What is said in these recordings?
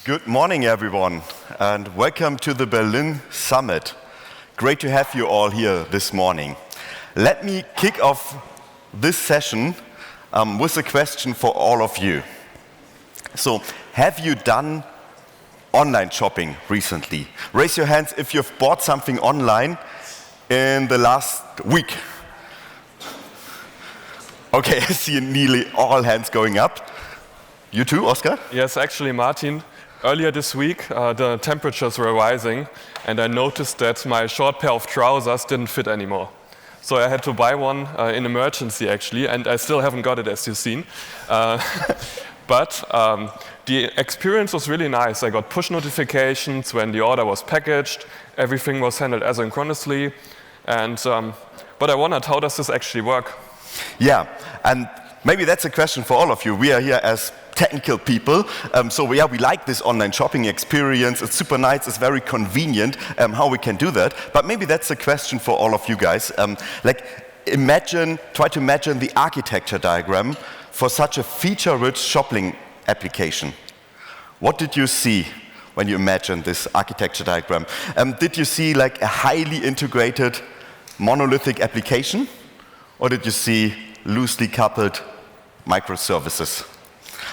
Good morning, everyone, and welcome to the Berlin Summit. Great to have you all here this morning. Let me kick off this session with a question for all of you. So, have you done online shopping recently? Raise your hands if you've bought something online in the last week. Okay, I see nearly all hands going up. You too, Oskar? Yes, actually, Martin. Earlier this week, the temperatures were rising, and I noticed that my short pair of trousers didn't fit anymore. So I had to buy one in emergency, actually, and I still haven't got it, as you've seen. But the experience was really nice. I got push notifications when the order was packaged. Everything was handled asynchronously. And but I wondered, how does this actually work? Yeah, and maybe that's a question for all of you. We are here as technical people, so we like this online shopping experience. It's super nice, it's very convenient how we can do that. But maybe that's a question for all of you guys. Try to imagine the architecture diagram for such a feature-rich shopping application. What did you see when you imagined this architecture diagram? Did you see like a highly integrated monolithic application? Or did you see loosely coupled microservices?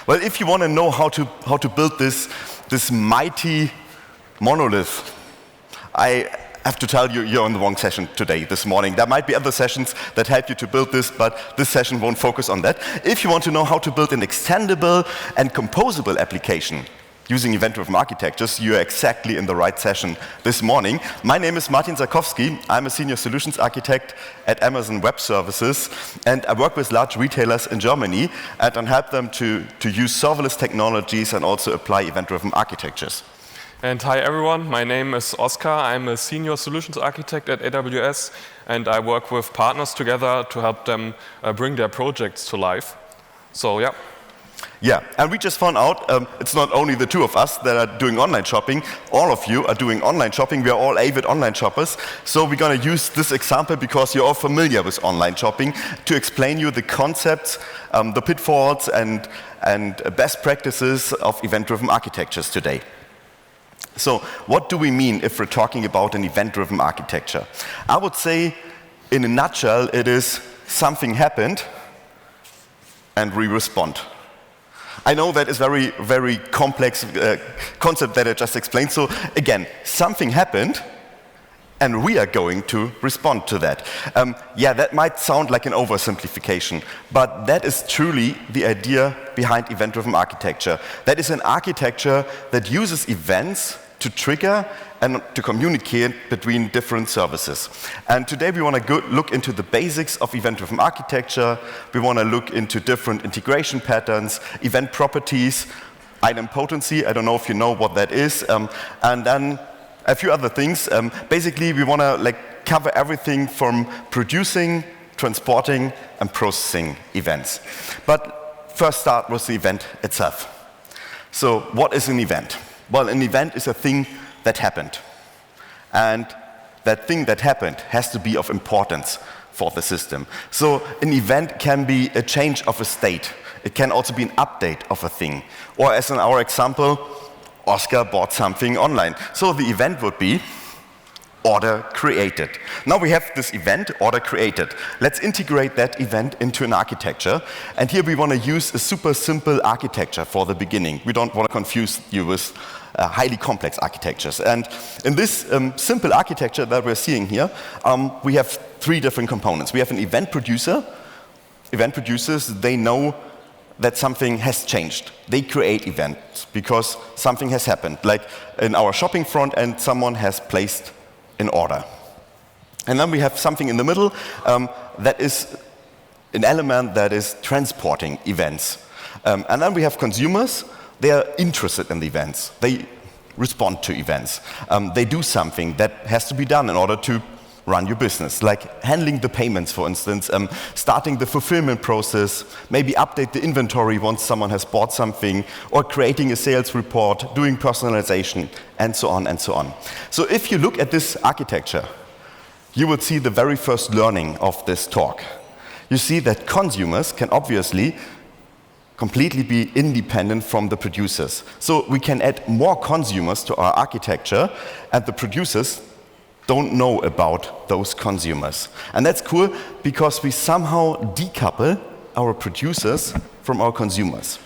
Well, if you want to know how to build this mighty monolith, I have to tell you, you're on the wrong session today, this morning. There might be other sessions that help you to build this, but this session won't focus on that. If you want to know how to build an extendable and composable application using event-driven architectures, you're exactly in the right session this morning. My name is Martin Sakowski. I'm a senior solutions architect at Amazon Web Services, and I work with large retailers in Germany and help them to use serverless technologies and also apply event-driven architectures. And hi, everyone. My name is Oskar. I'm a senior solutions architect at AWS, and I work with partners together to help them bring their projects to life. So, yeah. Yeah, and we just found out it's not only the two of us that are doing online shopping. All of you are doing online shopping. We are all avid online shoppers. So we're going to use this example because you're all familiar with online shopping to explain you the concepts, the pitfalls, and best practices of event-driven architectures today. So what do we mean if we're talking about an event-driven architecture? I would say, in a nutshell, it is something happened and we respond. I know that is very, very complex concept that I just explained. So again, something happened, and we are going to respond to that. That might sound like an oversimplification, but that is truly the idea behind event-driven architecture. That is an architecture that uses events to trigger and to communicate between different services. And today we want to look into the basics of event-driven architecture. We want to look into different integration patterns, event properties, item potency. I don't know if you know what that is. And then a few other things. Basically, we want to cover everything from producing, transporting, and processing events. But first start with the event itself. So what is an event? Well, an event is a thing that happened. And that thing that happened has to be of importance for the system. So an event can be a change of a state. It can also be an update of a thing. Or as in our example, Oskar bought something online. So the event would be order created. Now we have this event, order created. Let's integrate that event into an architecture. And here we want to use a super simple architecture for the beginning. We don't want to confuse you with highly complex architectures. And in this simple architecture that we're seeing here, we have three different components. We have an event producer. Event producers, they know that something has changed. They create events because something has happened. Like in our shopping front end, someone has placed in order. And then we have something in the middle that is an element that is transporting events. And then we have consumers. They are interested in the events. They respond to events. They do something that has to be done in order to run your business, like handling the payments, for instance, starting the fulfillment process, maybe update the inventory once someone has bought something, or creating a sales report, doing personalization, and so on and so on. So if you look at this architecture, you would see the very first learning of this talk. You see that consumers can obviously completely be independent from the producers. So we can add more consumers to our architecture, and the producers don't know about those consumers. And that's cool because we somehow decouple our producers from our consumers.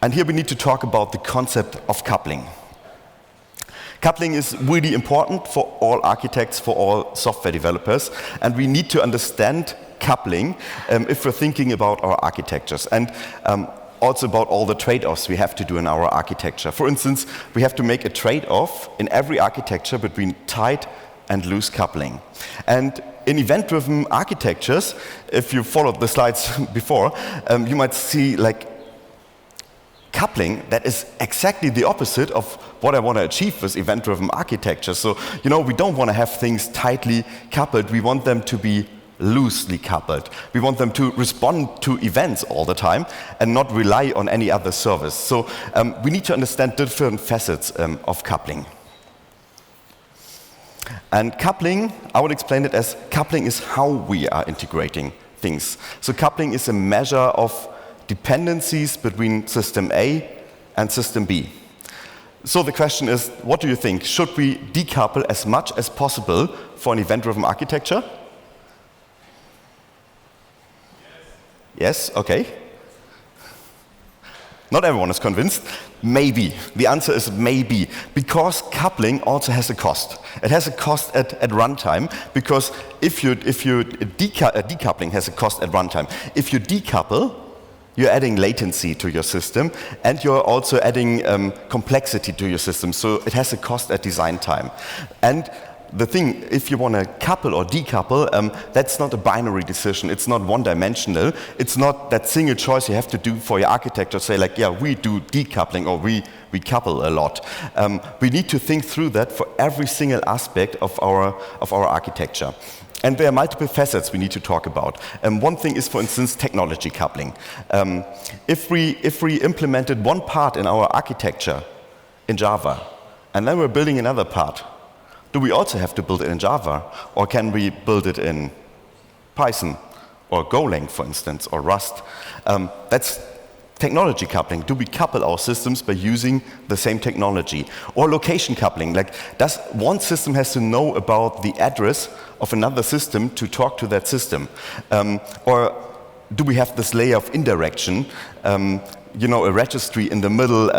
And here we need to talk about the concept of coupling. Coupling is really important for all architects, for all software developers, and we need to understand coupling if we're thinking about our architectures, and also about all the trade-offs we have to do in our architecture. For instance, we have to make a trade-off in every architecture between tight and loose coupling. And in event-driven architectures, if you followed the slides before, you might see like coupling that is exactly the opposite of what I want to achieve with event-driven architecture. So, we don't want to have things tightly coupled. We want them to be loosely coupled. We want them to respond to events all the time and not rely on any other service. So we need to understand different facets of coupling. And coupling, I would explain it as coupling is how we are integrating things. So coupling is a measure of dependencies between system A and system B. So the question is, what do you think? Should we decouple as much as possible for an event-driven architecture? Yes, okay. Not everyone is convinced. Maybe. The answer is maybe. Because coupling also has a cost. It has a cost at runtime, because decoupling has a cost at runtime. If you decouple, you're adding latency to your system, and you're also adding complexity to your system. So it has a cost at design time. And the thing, if you want to couple or decouple, that's not a binary decision. It's not one-dimensional. It's not that single choice you have to do for your architecture. Say like, yeah, we do decoupling or we couple a lot. We need to think through that for every single aspect of our architecture. And there are multiple facets we need to talk about. One thing is, for instance, technology coupling. If we implemented one part in our architecture in Java, and then we're building another part, do we also have to build it in Java? Or can we build it in Python or Golang, for instance, or Rust? That's technology coupling. Do we couple our systems by using the same technology? Or location coupling, like does one system has to know about the address of another system to talk to that system? Or do we have this layer of indirection, a registry in the middle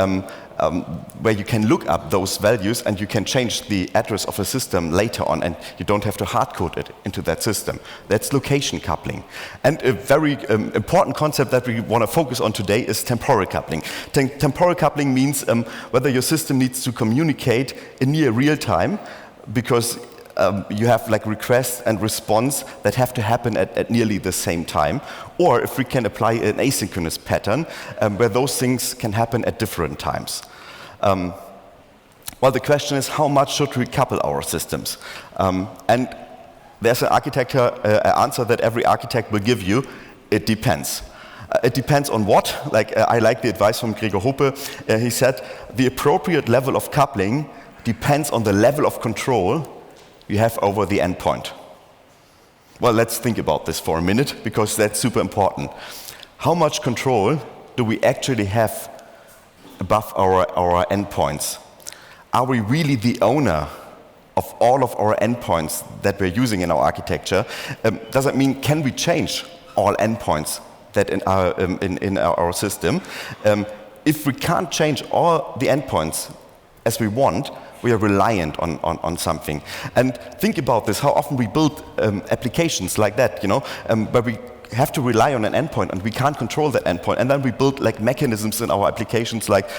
where you can look up those values and you can change the address of a system later on, and you don't have to hard-code it into that system. That's location coupling. And a very important concept that we want to focus on today is temporal coupling. Temporal coupling means whether your system needs to communicate in near real time, because you have like request and response that have to happen at nearly the same time, or if we can apply an asynchronous pattern where those things can happen at different times. Well, the question is, how much should we couple our systems? And there's an architecture answer that every architect will give you. It depends. It depends on what. I like the advice from Gregor Hoppe. He said the appropriate level of coupling depends on the level of control you have over the endpoint. Well, let's think about this for a minute, because that's super important. How much control do we actually have above our endpoints? Are we really the owner of all of our endpoints that we're using in our architecture? Does that mean, can we change all endpoints that in our system? If we can't change all the endpoints as we want, we are reliant on something. And think about this, how often we build applications like that, where we have to rely on an endpoint and we can't control that endpoint. And then we build like mechanisms in our applications like,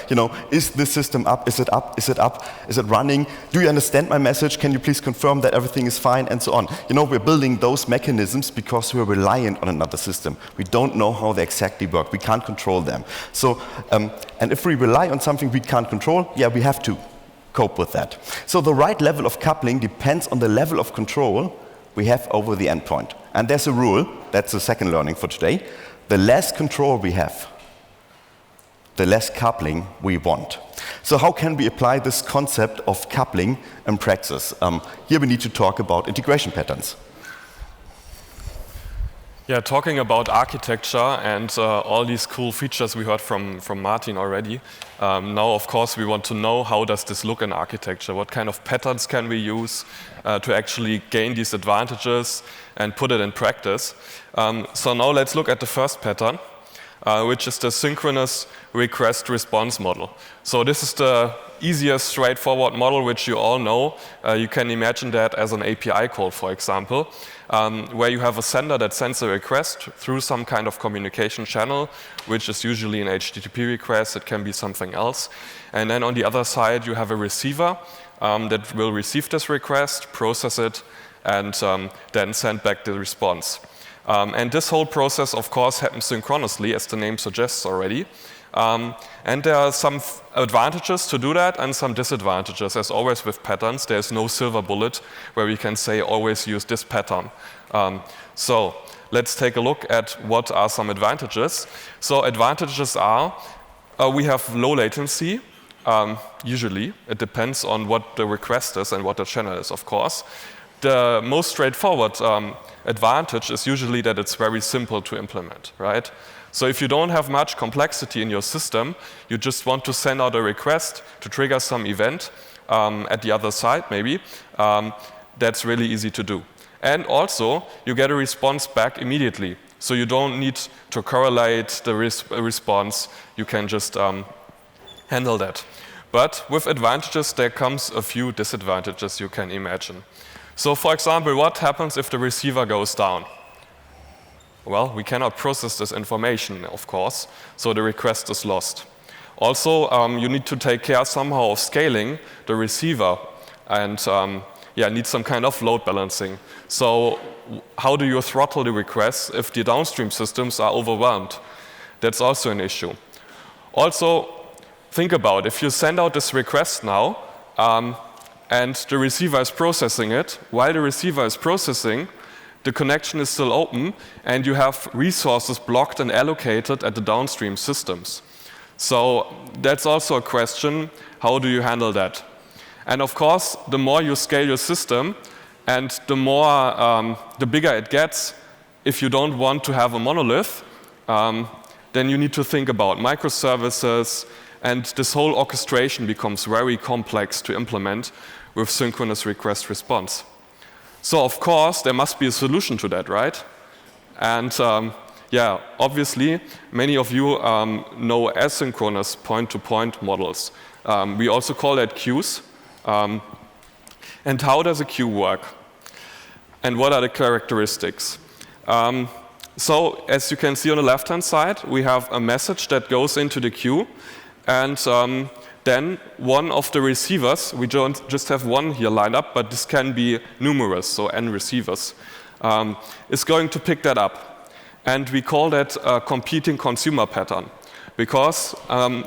is this system up? Is it up? Is it up? Is it running? Do you understand my message? Can you please confirm that everything is fine? And so on. We're building those mechanisms because we're reliant on another system. We don't know how they exactly work. We can't control them. So, and if we rely on something we can't control, yeah, we have to cope with that. So the right level of coupling depends on the level of control we have over the endpoint. And there's a rule, that's the second learning for today. The less control we have, the less coupling we want. So how can we apply this concept of coupling in practice? Here we need to talk about integration patterns. Yeah, talking about architecture and all these cool features we heard from Martin already. Now, of course, we want to know how does this look in architecture? What kind of patterns can we use to actually gain these advantages and put it in practice? So now let's look at the first pattern, which is the synchronous request response model. So this is the easiest, straightforward model, which you all know. You can imagine that as an API call, for example, where you have a sender that sends a request through some kind of communication channel, which is usually an HTTP request. It can be something else. And then on the other side, you have a receiver that will receive this request, process it, and then send back the response. And this whole process, of course, happens synchronously, as the name suggests already. And there are some advantages to do that and some disadvantages. As always with patterns, there's no silver bullet where we can say always use this pattern. So let's take a look at what are some advantages. So advantages are we have low latency. Usually, it depends on what the request is and what the channel is, of course. The most straightforward advantage is usually that it's very simple to implement, right? So if you don't have much complexity in your system, you just want to send out a request to trigger some event at the other side, maybe, that's really easy to do. And also, you get a response back immediately. So you don't need to correlate the response. You can just handle that. But with advantages, there comes a few disadvantages you can imagine. So for example, what happens if the receiver goes down? Well, we cannot process this information, of course, so the request is lost. Also, you need to take care somehow of scaling the receiver and need some kind of load balancing. So how do you throttle the requests if the downstream systems are overwhelmed? That's also an issue. Also, think about if you send out this request now and the receiver is processing it. While the receiver is processing, the connection is still open, and you have resources blocked and allocated at the downstream systems. So that's also a question, how do you handle that? And of course, the more you scale your system, and the bigger it gets, if you don't want to have a monolith, then you need to think about microservices, and this whole orchestration becomes very complex to implement with synchronous request response. So of course, there must be a solution to that, right? And obviously, many of you know asynchronous point-to-point models. We also call that queues. And how does a queue work? And what are the characteristics? So as you can see on the left-hand side, we have a message that goes into the queue. And then one of the receivers, we don't just have one here lined up, but this can be numerous, so n receivers, is going to pick that up. And we call that a competing consumer pattern, because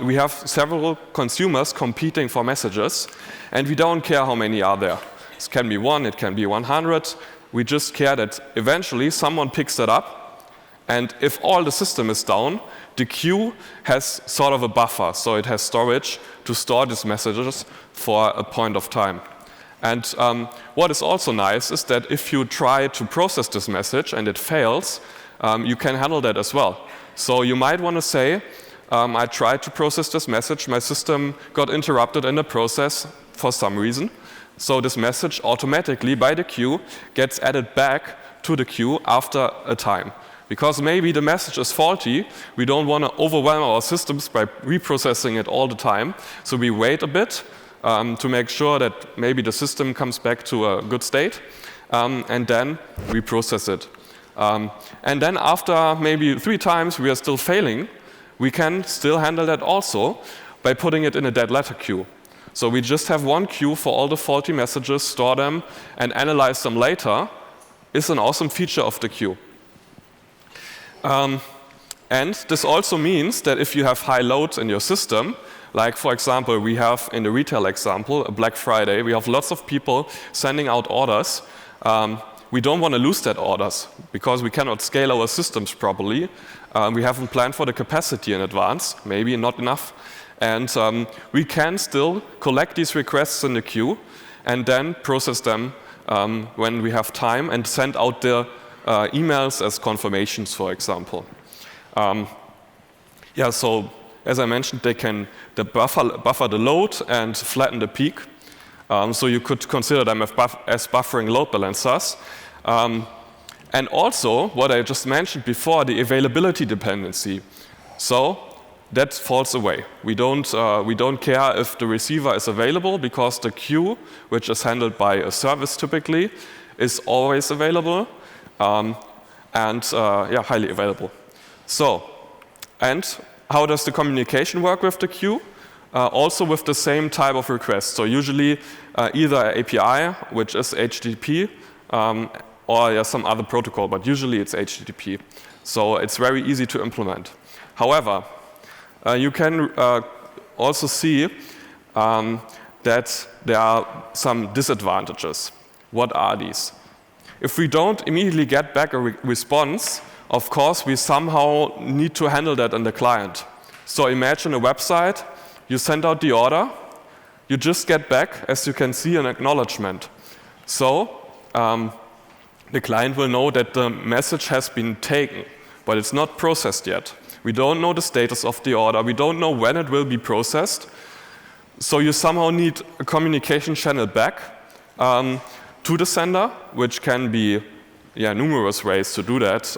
we have several consumers competing for messages, and we don't care how many are there. It can be 1, it can be 100. We just care that eventually someone picks that up, and if all the system is down, the queue has sort of a buffer, so it has storage to store these messages for a point of time. And what is also nice is that if you try to process this message and it fails, you can handle that as well. So you might want to say, I tried to process this message, my system got interrupted in the process for some reason. So this message automatically by the queue gets added back to the queue after a time. Because maybe the message is faulty, we don't want to overwhelm our systems by reprocessing it all the time. So we wait a bit to make sure that maybe the system comes back to a good state, and then we process it. And then after maybe 3 times we are still failing, we can still handle that also by putting it in a dead letter queue. So we just have one queue for all the faulty messages, store them, and analyze them later. Is an awesome feature of the queue. And this also means that if you have high loads in your system, like for example, we have in the retail example, a Black Friday, we have lots of people sending out orders. We don't want to lose that orders because we cannot scale our systems properly. We haven't planned for the capacity in advance, maybe not enough. And we can still collect these requests in the queue and then process them when we have time and send out the emails as confirmations, for example. So as I mentioned, they can buffer the load and flatten the peak. So you could consider them as buffering load balancers. And also, what I just mentioned before, the availability dependency. So that falls away. We don't care if the receiver is available because the queue, which is handled by a service typically, is always available and highly available. So, and how does the communication work with the queue? Also with the same type of request. So usually either an API, which is HTTP, or some other protocol, but usually it's HTTP. So it's very easy to implement. However, you can also see that there are some disadvantages. What are these? If we don't immediately get back a response, of course, we somehow need to handle that in the client. So imagine a website, you send out the order, you just get back, as you can see, an acknowledgement. So the client will know that the message has been taken, but it's not processed yet. We don't know the status of the order. We don't know when it will be processed. So you somehow need a communication channel back to the sender, which can be numerous ways to do that.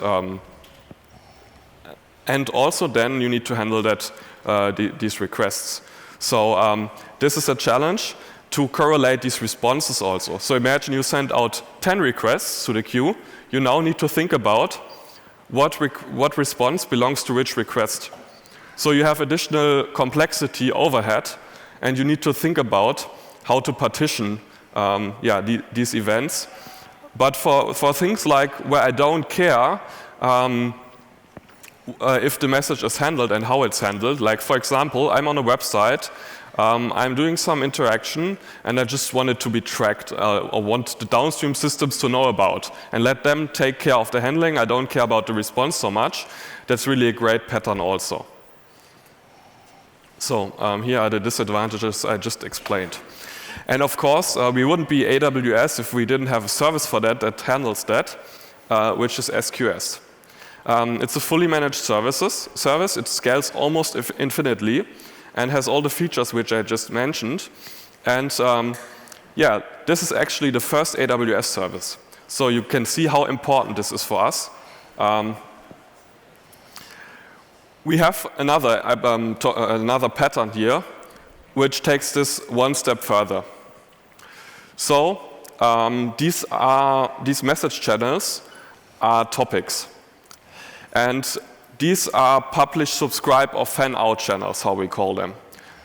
And also then you need to handle that these requests. So this is a challenge to correlate these responses also. So imagine you send out 10 requests to the queue. You now need to think about what response belongs to which request. So you have additional complexity overhead, and you need to think about how to partition these events. But for things like where I don't care if the message is handled and how it's handled, like for example, I'm on a website, I'm doing some interaction, and I just want it to be tracked or want the downstream systems to know about and let them take care of the handling. I don't care about the response so much. That's really a great pattern also. So here are the disadvantages I just explained. And of course, we wouldn't be AWS if we didn't have a service for that handles that, which is SQS. It's a fully managed service. It scales almost infinitely and has all the features which I just mentioned. And this is actually the first AWS service. So you can see how important this is for us. We have another pattern here, which takes this one step further. So these message channels are topics. And these are publish, subscribe, or fan-out channels, how we call them.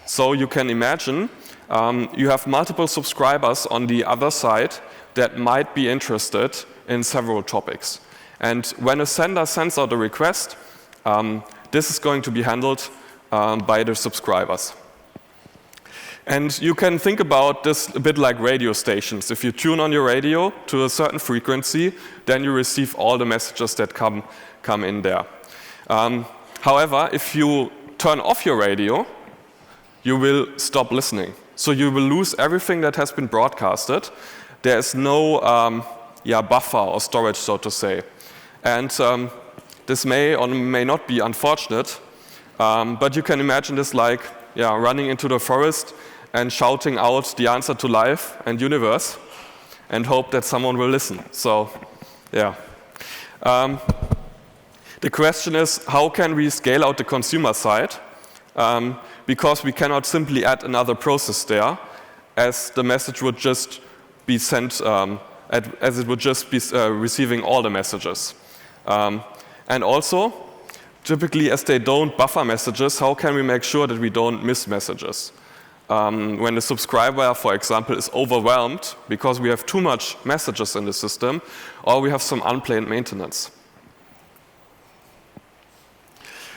So you can imagine you have multiple subscribers on the other side that might be interested in several topics. And when a sender sends out a request, this is going to be handled by the subscribers. And you can think about this a bit like radio stations. If you tune on your radio to a certain frequency, then you receive all the messages that come in there. However, if you turn off your radio, you will stop listening. So you will lose everything that has been broadcasted. There is no buffer or storage, so to say. And this may or may not be unfortunate, but you can imagine this like running into the forest and shouting out the answer to life and universe and hope that someone will listen. So, the question is, how can we scale out the consumer side? Because we cannot simply add another process there, as the message would just be sent, as it would just be receiving all the messages. And also, typically, as they don't buffer messages, how can we make sure that we don't miss messages? When the subscriber, for example, is overwhelmed because we have too much messages in the system, or we have some unplanned maintenance.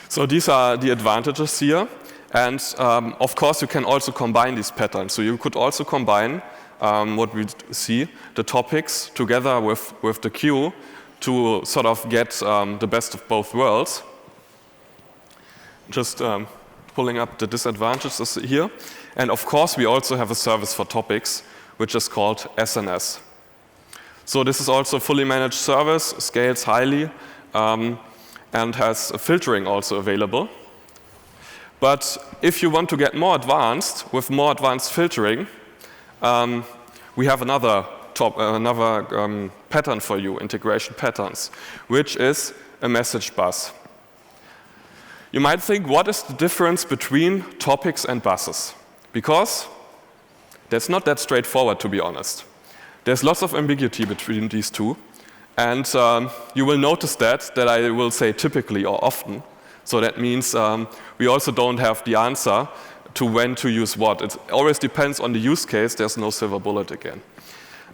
So these are the advantages here. And of course, you can also combine these patterns. So you could also combine what we see, the topics, together with the queue to sort of get the best of both worlds. Just pulling up the disadvantages here. And of course, we also have a service for topics, which is called SNS. So this is also a fully managed service, scales highly, and has filtering also available. But if you want to get more advanced, with more advanced filtering, we have another pattern for you, integration patterns, which is a message bus. You might think, what is the difference between topics and buses? Because that's not that straightforward, to be honest. There's lots of ambiguity between these two. And you will notice that I will say typically or often. So that means we also don't have the answer to when to use what. It always depends on the use case. There's no silver bullet again.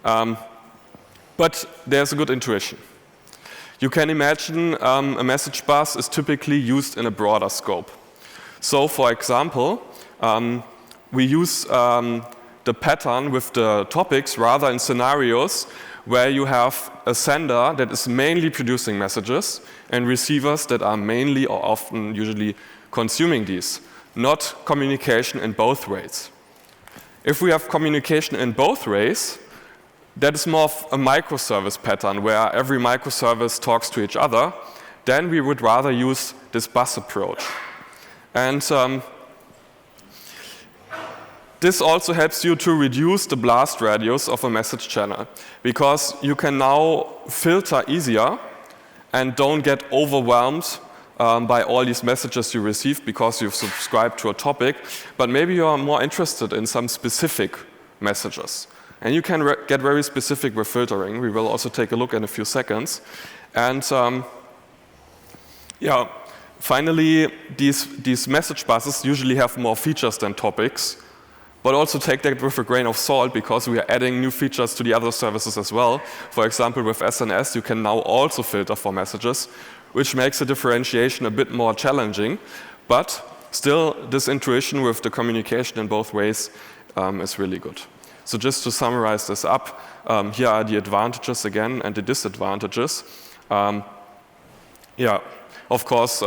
But there's a good intuition. You can imagine a message bus is typically used in a broader scope. So for example, we use the pattern with the topics rather in scenarios where you have a sender that is mainly producing messages and receivers that are mainly or often usually consuming these, not communication in both ways. If we have communication in both ways, that is more of a microservice pattern where every microservice talks to each other, then we would rather use this bus approach. And this also helps you to reduce the blast radius of a message channel, because you can now filter easier and don't get overwhelmed by all these messages you receive because you've subscribed to a topic, but maybe you are more interested in some specific messages. And you can get very specific with filtering. We will also take a look in a few seconds. And finally, these message buses usually have more features than topics, but also take that with a grain of salt because we are adding new features to the other services as well. For example, with SNS, you can now also filter for messages, which makes the differentiation a bit more challenging. But still, this intuition with the communication in both ways is really good. So just to summarize this up, here are the advantages again and the disadvantages. Of course,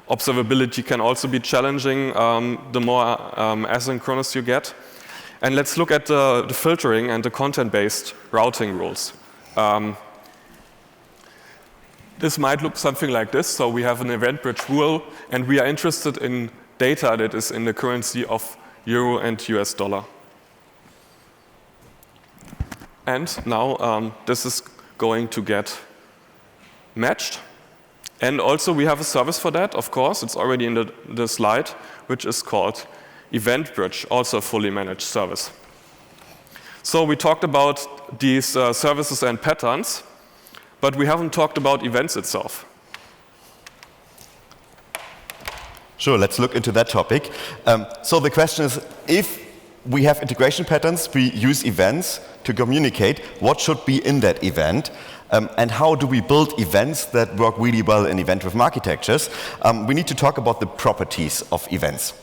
observability can also be challenging the more asynchronous you get. And let's look at the filtering and the content-based routing rules. This might look something like this. So we have an event bridge rule, and we are interested in data that is in the currency of euro and US dollar. And now this is going to get matched. And also we have a service for that, of course. It's already in the slide, which is called Event Bridge, also a fully managed service. So we talked about these services and patterns, but we haven't talked about events itself. Sure, let's look into that topic. So the question is, if we have integration patterns, we use events to communicate, what should be in that event? And how do we build events that work really well in event-driven architectures? We need to talk about the properties of events.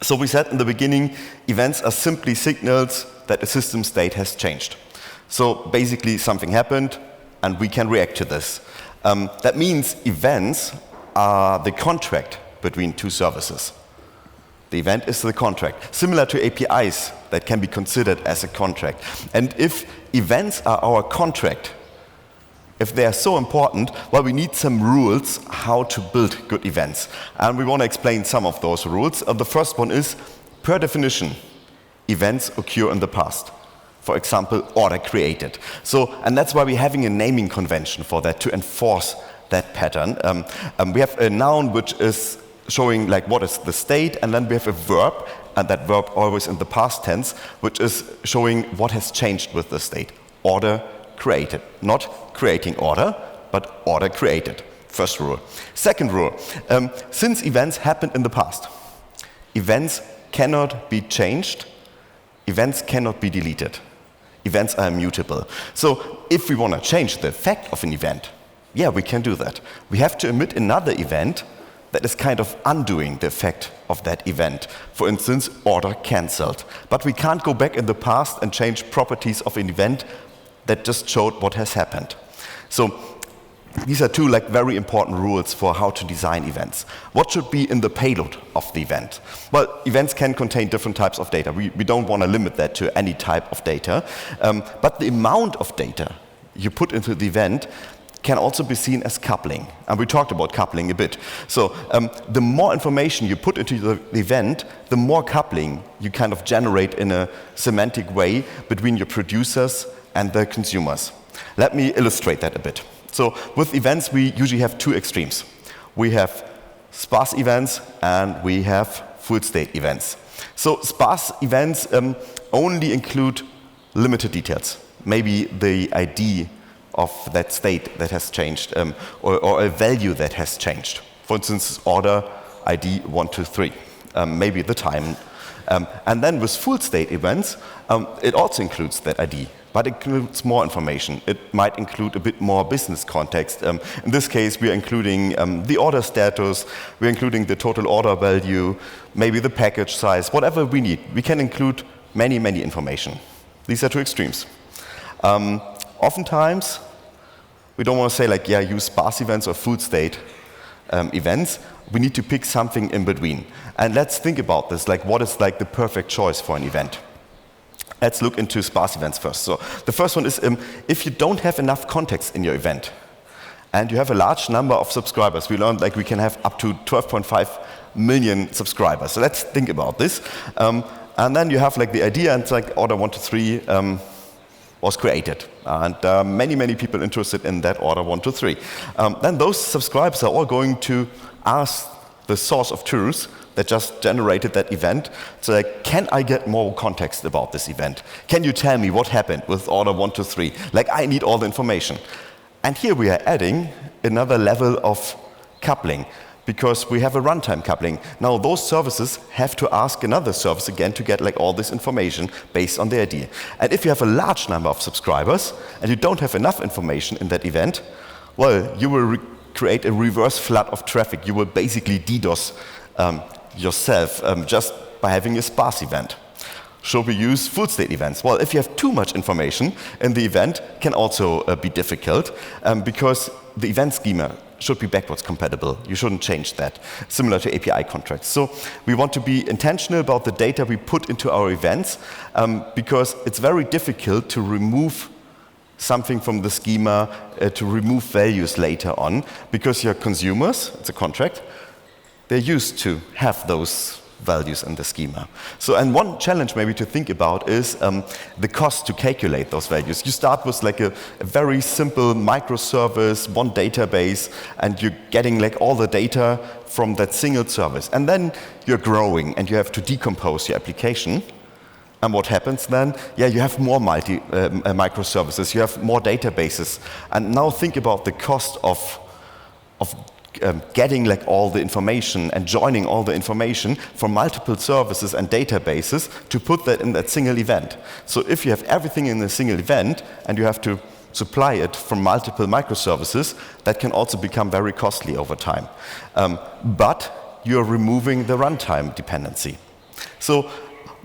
So we said in the beginning, events are simply signals that a system state has changed. So basically something happened and we can react to this. That means events are the contract between two services. The event is the contract, similar to APIs that can be considered as a contract. And if events are our contract, if they are so important, well, we need some rules how to build good events. And we want to explain some of those rules. The first one is, per definition, events occur in the past. For example, order created. And that's why we're having a naming convention for that, to enforce that pattern. We have a noun which is showing like what is the state, and then we have a verb, and that verb always in the past tense, which is showing what has changed with the state. Order created. Not creating order, but order created. First rule. Second rule, since events happened in the past, events cannot be changed, events cannot be deleted. Events are immutable. So if we want to change the effect of an event, yeah, we can do that. We have to emit another event that is kind of undoing the effect of that event. For instance, order cancelled. But we can't go back in the past and change properties of an event that just showed what has happened. So these are two very important rules for how to design events. What should be in the payload of the event? Well, events can contain different types of data. We don't want to limit that to any type of data. But the amount of data you put into the event can also be seen as coupling. And we talked about coupling a bit. So the more information you put into the event, the more coupling you kind of generate in a semantic way between your producers and the consumers. Let me illustrate that a bit. So with events, we usually have two extremes. We have sparse events and we have FoodState events. So sparse events only include limited details. Maybe the ID of that state that has changed or a value that has changed. For instance, order ID 123, maybe the time. And then with FoodState events, it also includes that ID. But it includes more information. It might include a bit more business context. In this case, we are including the order status, we're including the total order value, maybe the package size, whatever we need. We can include many, many information. These are two extremes. Oftentimes, we don't want to say use sparse events or FoodState events. We need to pick something in between. And let's think about this, what is the perfect choice for an event? Let's look into sparse events first. So the first one is if you don't have enough context in your event and you have a large number of subscribers, we learned we can have up to 12.5 million subscribers. So let's think about this. And then you have the idea, and it's order 123 was created. And many, many people interested in that order 123. Then those subscribers are all going to ask the source of truth that just generated that event. So can I get more context about this event? Can you tell me what happened with order 123? I need all the information. And here we are adding another level of coupling because we have a runtime coupling. Now those services have to ask another service again to get all this information based on the idea. And if you have a large number of subscribers and you don't have enough information in that event, well, you will create a reverse flood of traffic. You will basically DDoS yourself just by having a sparse event. Should we use FoodState events? Well, if you have too much information in the event, can also be difficult because the event schema should be backwards compatible. You shouldn't change that, similar to API contracts. So we want to be intentional about the data we put into our events because it's very difficult to remove something from the schema, to remove values later on, because your consumers, it's a contract, they're used to have those values in the schema. So, and one challenge maybe to think about is the cost to calculate those values. You start with a very simple microservice, one database, and you're getting all the data from that single service. And then you're growing and you have to decompose your application. And what happens then? Yeah, you have more microservices, you have more databases. And now think about the cost of getting all the information and joining all the information from multiple services and databases to put that in that single event. So if you have everything in a single event and you have to supply it from multiple microservices, that can also become very costly over time. But you're removing the runtime dependency. So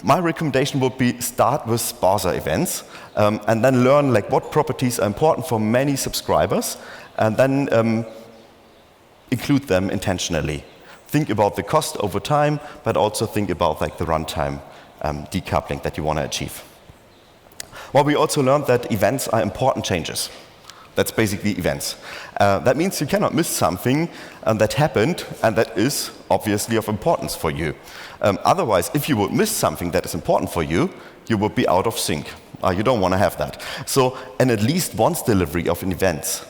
my recommendation would be start with sparser events and then learn what properties are important for many subscribers and then include them intentionally. Think about the cost over time, but also think about the runtime decoupling that you want to achieve. Well, we also learned that events are important changes. That's basically events. That means you cannot miss something that happened and that is obviously of importance for you. Otherwise, if you would miss something that is important for you, you would be out of sync. You don't want to have that. So, and at least once delivery of an event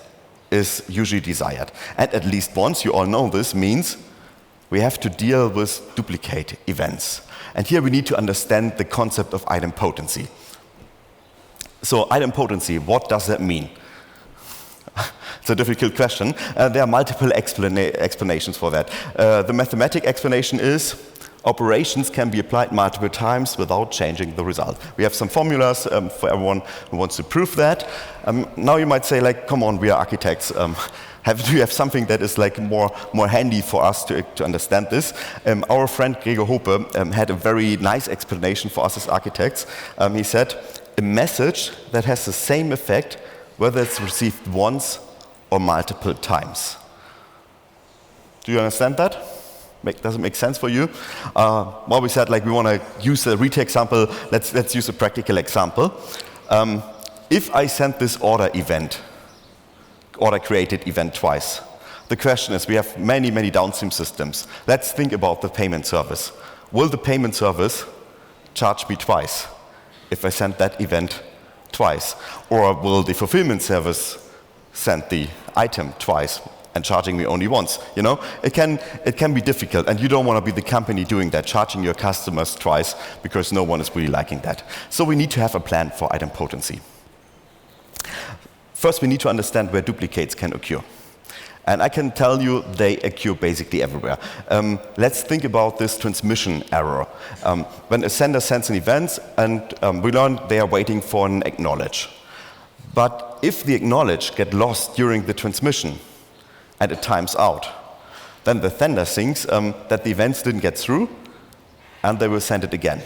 is usually desired. And at least once, you all know this, means we have to deal with duplicate events. And here we need to understand the concept of item potency. So item potency, what does that mean? It's a difficult question. There are multiple explanations for that. The mathematic explanation is operations can be applied multiple times without changing the result. We have some formulas for everyone who wants to prove that. Now you might say, come on, we are architects. Do you have something that is more handy for us to understand this? Our friend Gregor Hope had a very nice explanation for us as architects. He said, a message that has the same effect whether it's received once or multiple times. Do you understand that? Does it make sense for you? Well, we said like we want to use a retail example. Let's use a practical example. If I send this order created event twice, the question is, we have many, many downstream systems. Let's think about the payment service. Will the payment service charge me twice if I send that event twice? Or will the fulfillment service send the item twice and charging me only once? You know, it can be difficult, and you don't want to be the company doing that, charging your customers twice, because no one is really liking that. So we need to have a plan for idempotency. First, we need to understand where duplicates can occur. And I can tell you they occur basically everywhere. Let's think about this transmission error. When a sender sends an event, and we learn they are waiting for an acknowledge. But if the acknowledge get lost during the transmission and it times out, then the sender thinks that the events didn't get through, and they will send it again.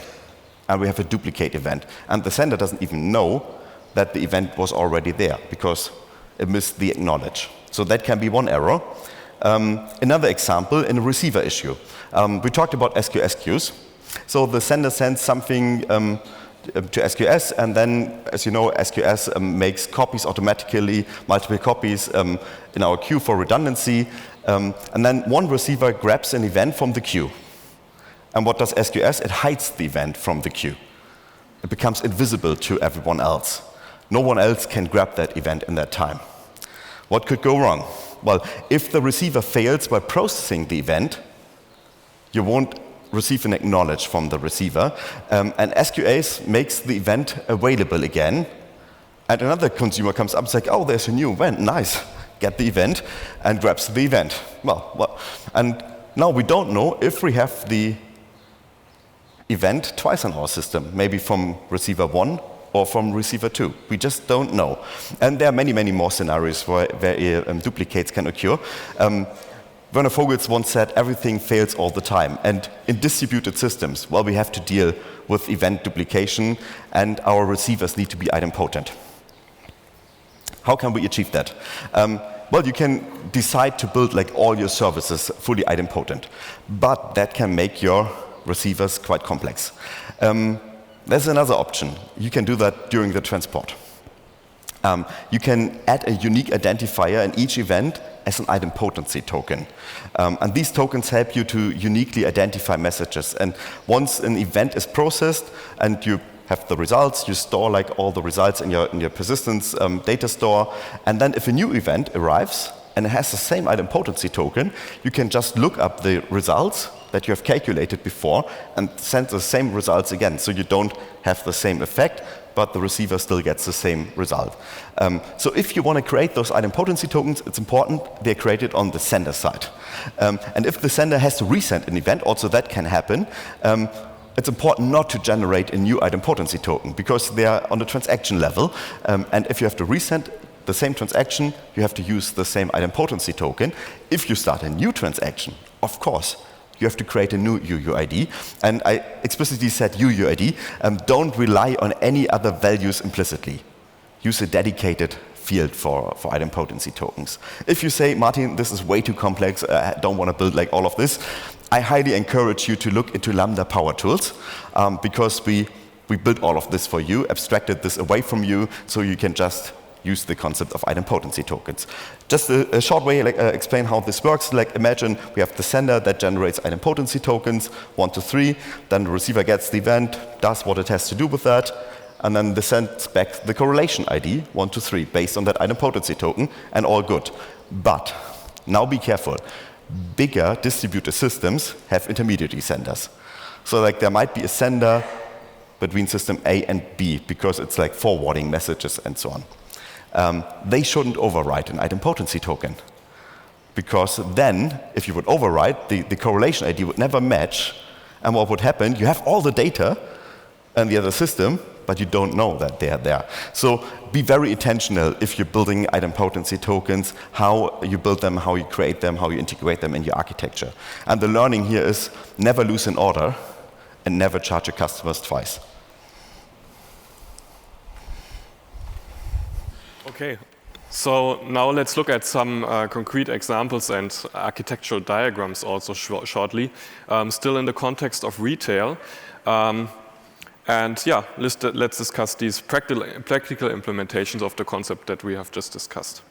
And we have a duplicate event. And the sender doesn't even know that the event was already there, because it missed the acknowledge. So that can be one error. Another example, in a receiver issue. We talked about SQS queues. So the sender sends something to SQS, and then, as you know, SQS makes copies automatically, multiple copies in our queue for redundancy. And then one receiver grabs an event from the queue. And what does SQS? It hides the event from the queue. It becomes invisible to everyone else. No one else can grab that event in that time. What could go wrong? Well, if the receiver fails by processing the event, you won't receive an acknowledge from the receiver, and SQS makes the event available again, and another consumer comes up and says, oh, there's a new event, nice, get the event, and grabs the event. Well, and now we don't know if we have the event twice in our system, maybe from receiver 1 or from receiver 2. We just don't know. And there are many, many more scenarios where duplicates can occur. Werner Vogels once said, everything fails all the time. And in distributed systems, well, we have to deal with event duplication, and our receivers need to be idempotent. How can we achieve that? Well, you can decide to build like all your services fully idempotent, but that can make your receivers quite complex. There's another option. You can do that during the transport. You can add a unique identifier in each event as an idempotency token. And these tokens help you to uniquely identify messages. And once an event is processed and you have the results, you store like all the results in your persistence data store. And then if a new event arrives and it has the same idempotency token, you can just look up the results that you have calculated before and send the same results again. So you don't have the same effect, but the receiver still gets the same result. So if you want to create those idempotency tokens, it's important they're created on the sender side. And if the sender has to resend an event, also that can happen, it's important not to generate a new idempotency token, because they are on the transaction level. And if you have to resend the same transaction, you have to use the same idempotency token. If you start a new transaction, of course, you have to create a new UUID. And I explicitly said UUID. Don't rely on any other values implicitly. Use a dedicated field for idempotency tokens. If you say, Martin, this is way too complex, I don't want to build like all of this, I highly encourage you to look into Lambda Power Tools, because we built all of this for you, abstracted this away from you, so you can just use the concept of idempotency tokens. Just a short way, explain how this works. Like, imagine we have the sender that generates idempotency tokens, 1 to 3, then the receiver gets the event, does what it has to do with that, and then sends back the correlation ID, 1 to 3, based on that idempotency token, and all good. But, now be careful. Bigger distributed systems have intermediary senders. So like there might be a sender between system A and B, because it's like forwarding messages and so on. They shouldn't overwrite an idempotency token, because then, if you would overwrite, the correlation ID would never match, and what would happen, you have all the data in the other system, but you don't know that they are there. So be very intentional if you're building idempotency tokens, how you build them, how you create them, how you integrate them in your architecture. And the learning here is never lose an order and never charge your customers twice. Okay, So now let's look at some concrete examples and architectural diagrams also shortly, still in the context of retail. And yeah, let's discuss these practical implementations of the concept that we have just discussed.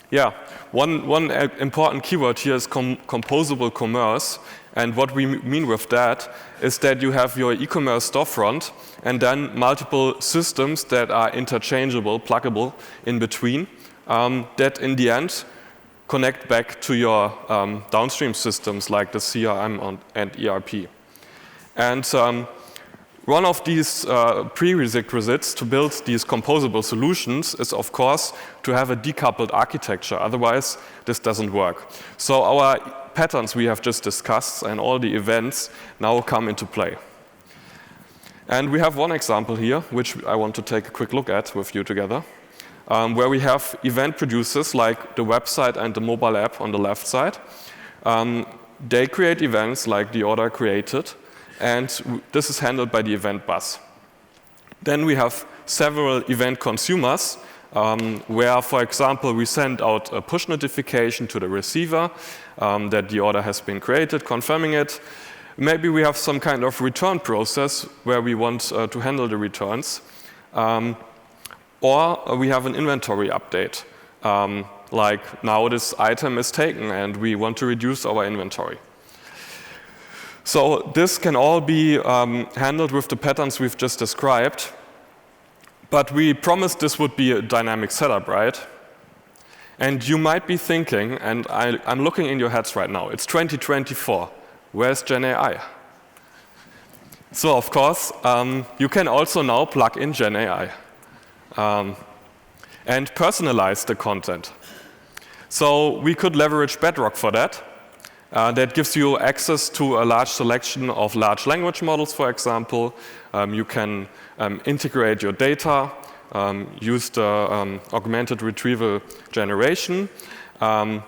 Yeah, one important keyword here is composable commerce. And what we mean with that is that you have your e-commerce storefront and then multiple systems that are interchangeable, pluggable in between, that in the end connect back to your downstream systems like the CRM and ERP. And one of these prerequisites to build these composable solutions is, of course, to have a decoupled architecture. Otherwise, this doesn't work. So our patterns we have just discussed and all the events now come into play. And we have one example here, which I want to take a quick look at with you together, where we have event producers like the website and the mobile app on the left side. They create events like the order created, and this is handled by the event bus. Then we have several event consumers, where, for example, we send out a push notification to the receiver that the order has been created, confirming it. Maybe we have some kind of return process where we want to handle the returns. Or we have an inventory update, like now this item is taken and we want to reduce our inventory. So this can all be handled with the patterns we've just described. But we promised this would be a dynamic setup, right? And you might be thinking, and I'm looking in your heads right now, it's 2024. Where's GenAI? So, of course, you can also now plug in GenAI and personalize the content. So we could leverage Bedrock for that. That gives you access to a large selection of large language models, for example. You can integrate your data, use the augmented retrieval generation, and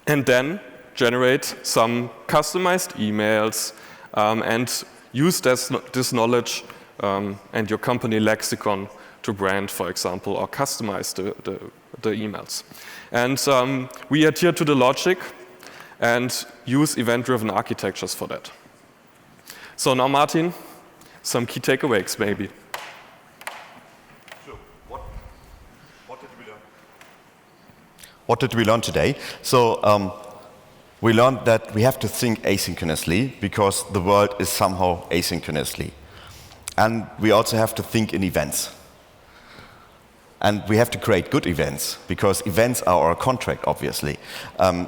then generate some customized emails and use this knowledge and your company lexicon to brand, for example, or customize the emails. And we adhere to the logic and use event-driven architectures for that. So now, Martin, some key takeaways, maybe. So, what did we learn? What did we learn today? So, we learned that we have to think asynchronously because the world is somehow asynchronously. And we also have to think in events. And we have to create good events, because events are our contract, obviously.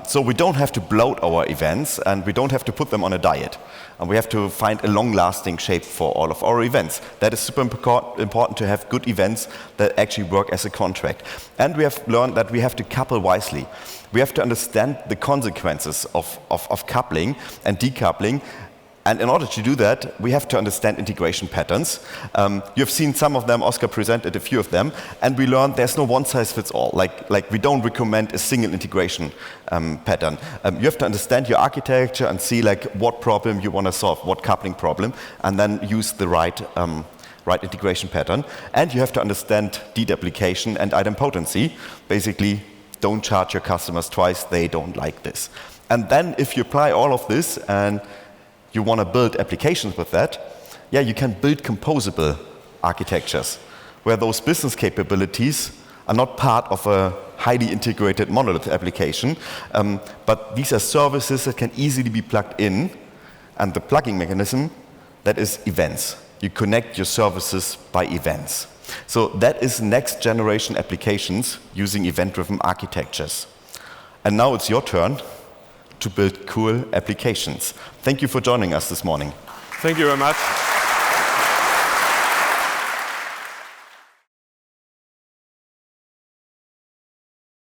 So we don't have to bloat our events, and we don't have to put them on a diet. And we have to find a long-lasting shape for all of our events. That is super important to have good events that actually work as a contract. And we have learned that we have to couple wisely. We have to understand the consequences of coupling and decoupling. And in order to do that, we have to understand integration patterns. You've seen some of them, Oskar presented a few of them, and we learned there's no one-size-fits-all. Like we don't recommend a single integration pattern. You have to understand your architecture and see like what problem you want to solve, what coupling problem, and then use the right integration pattern. And you have to understand deduplication and idempotency. Basically, don't charge your customers twice, they don't like this. And then if you apply all of this and you want to build applications with that, yeah, you can build composable architectures where those business capabilities are not part of a highly integrated monolith application, but these are services that can easily be plugged in, and the plugging mechanism, that is events. You connect your services by events. So that is next generation applications using event-driven architectures. And now it's your turn to build cool applications. Thank you for joining us this morning. Thank you very much.